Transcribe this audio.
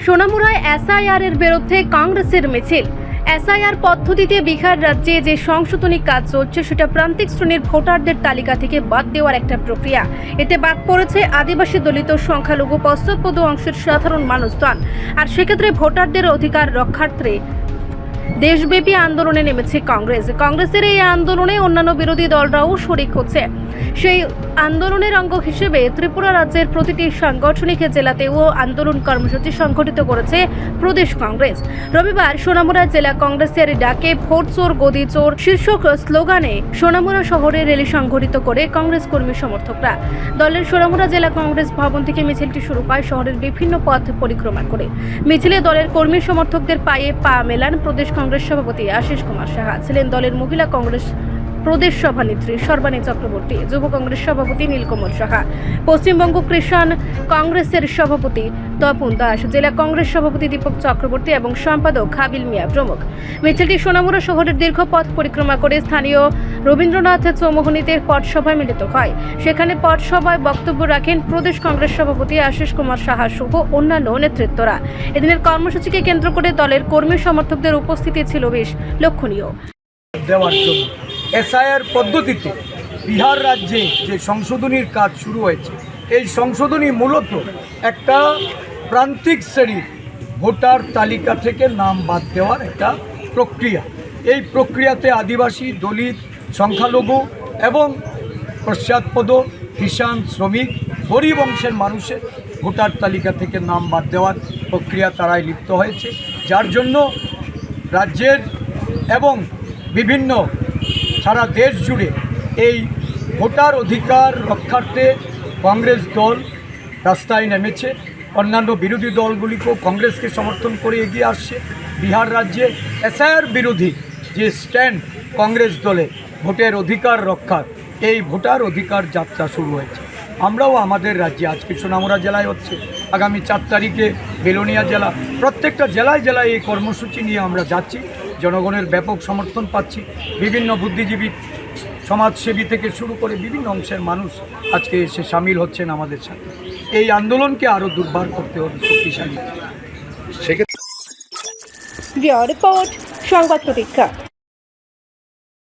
সোনামুড়ায় SIR এর বিরুদ্ধে কংগ্রেসের মিছিল। এসআইআর পদ্ধতিতে বিহার রাজ্যে যে সংশোধনী কাজ চলছে সেটা প্রান্তিক শ্রেণীর ভোটারদের তালিকা থেকে বাদ দেওয়ার একটা প্রক্রিয়া। এতে বাদ পড়েছে আদিবাসী, দলিত, সংখ্যালঘু, পশ্চাৎপদ অংশের সাধারণ মানুষজন। আর সেক্ষেত্রে ভোটারদের অধিকার রক্ষার্থে দেশব্যাপী আন্দোলনে নেমেছে কংগ্রেসের এই আন্দোলনে অন্যান্য বিরোধী দলরাও শরিক হচ্ছে। সেই আন্দোলনের অঙ্গ হিসেবে ত্রিপুরা রাজ্যের প্রতিটি সাংগঠনিক জেলাতেও আন্দোলন কর্মসূচি সংগঠিত করেছে প্রদেশ কংগ্রেস। রবিবার সোনামুড়া জেলা কংগ্রেসের ডাকে ভোট চোর গদি চোর শীর্ষক স্লোগানে সোনামুড়া শহরে র্যালি সংগঠিত করে কংগ্রেস কর্মী সমর্থকরা। দলের সোনামুড়া জেলা কংগ্রেস ভবন থেকে মিছিলটি শুরু হয় শহরের বিভিন্ন পথ পরিক্রমা করে। মিছিলে দলের কর্মী সমর্থকদের পায়ে পা মেলান প্রদেশ কংগ্রেস সভাপতি আশিস কুমার সাহা, ছিলেন দলের মহিলা কংগ্রেস প্রদেশ সভানেত্রী সর্বাণী চক্রবর্তী, যুব কংগ্রেস সভাপতি নীলকমল সাহা, পশ্চিমবঙ্গ কৃষাণ কংগ্রেসের সভাপতি তপন দাস, জেলা কংগ্রেস সভাপতি দীপক চক্রবর্তী এবং সম্পাদক হাবিল মিয়া প্রমুখ। মিছিলটি সোনামুড়া শহরের দীর্ঘ পথ পরিক্রমা করে স্থানীয় রবীন্দ্রনাথ চৌমুহনীতে পথসভায় মিলিত হয়। সেখানে পথসভায় বক্তব্য রাখেন প্রদেশ কংগ্রেস সভাপতি আশিস কুমার সাহা সহ অন্যান্য নেতৃত্বরা। এদিনের কর্মসূচিকে কেন্দ্র করে দলের কর্মী সমর্থকদের উপস্থিতি ছিল বেশ লক্ষণীয়। এসআইআর পদ্ধতিতে বিহার রাজ্যে যে সংশোধনীর কাজ শুরু হয়েছে, এই সংশোধনী মূলত একটা প্রান্তিক শ্রেণীর ভোটার তালিকা থেকে নাম বাদ দেওয়ার একটা প্রক্রিয়া। এই প্রক্রিয়াতে আদিবাসী, দলিত, সংখ্যালঘু এবং পশ্চাৎপদ, কিষাণ, শ্রমিক, গরিব অংশের মানুষের ভোটার তালিকা থেকে নাম বাদ দেওয়ার প্রক্রিয়া তারাই লিপ্ত হয়েছে, যার জন্য রাজ্যের এবং বিভিন্ন সারা দেশ জুড়ে এই ভোটার অধিকার রক্ষার্থে কংগ্রেস দল রাস্তায় নেমেছে। অন্যান্য বিরোধী দলগুলিকেও কংগ্রেসকে সমর্থন করে এগিয়ে আসছে। বিহার রাজ্যে এসআইআর বিরোধী যে স্ট্যান্ড কংগ্রেস দলে ভোটের অধিকার রক্ষার, এই ভোটার অধিকার যাত্রা শুরু হয়েছে। আমরাও আমাদের রাজ্যে আজকে সোনামুড়া জেলায় হচ্ছে, আগামী 4 তারিখে বেলোনিয়া জেলা, প্রত্যেকটা জেলায় জেলায় এই কর্মসূচি নিয়ে আমরা যাচ্ছি। জনগণের ব্যাপক সমর্থন পাচ্ছি। বিভিন্ন বুদ্ধিজীবী, সমাজসেবী থেকে শুরু করে বিভিন্ন অংশের মানুষ আজকে এসে সামিল হচ্ছেন আমাদের সাথে। এই আন্দোলনকে আরও দুর্বার করতে হবে, শক্তিশালী। রিপোর্ট সংবাদ প্রতীক্ষা।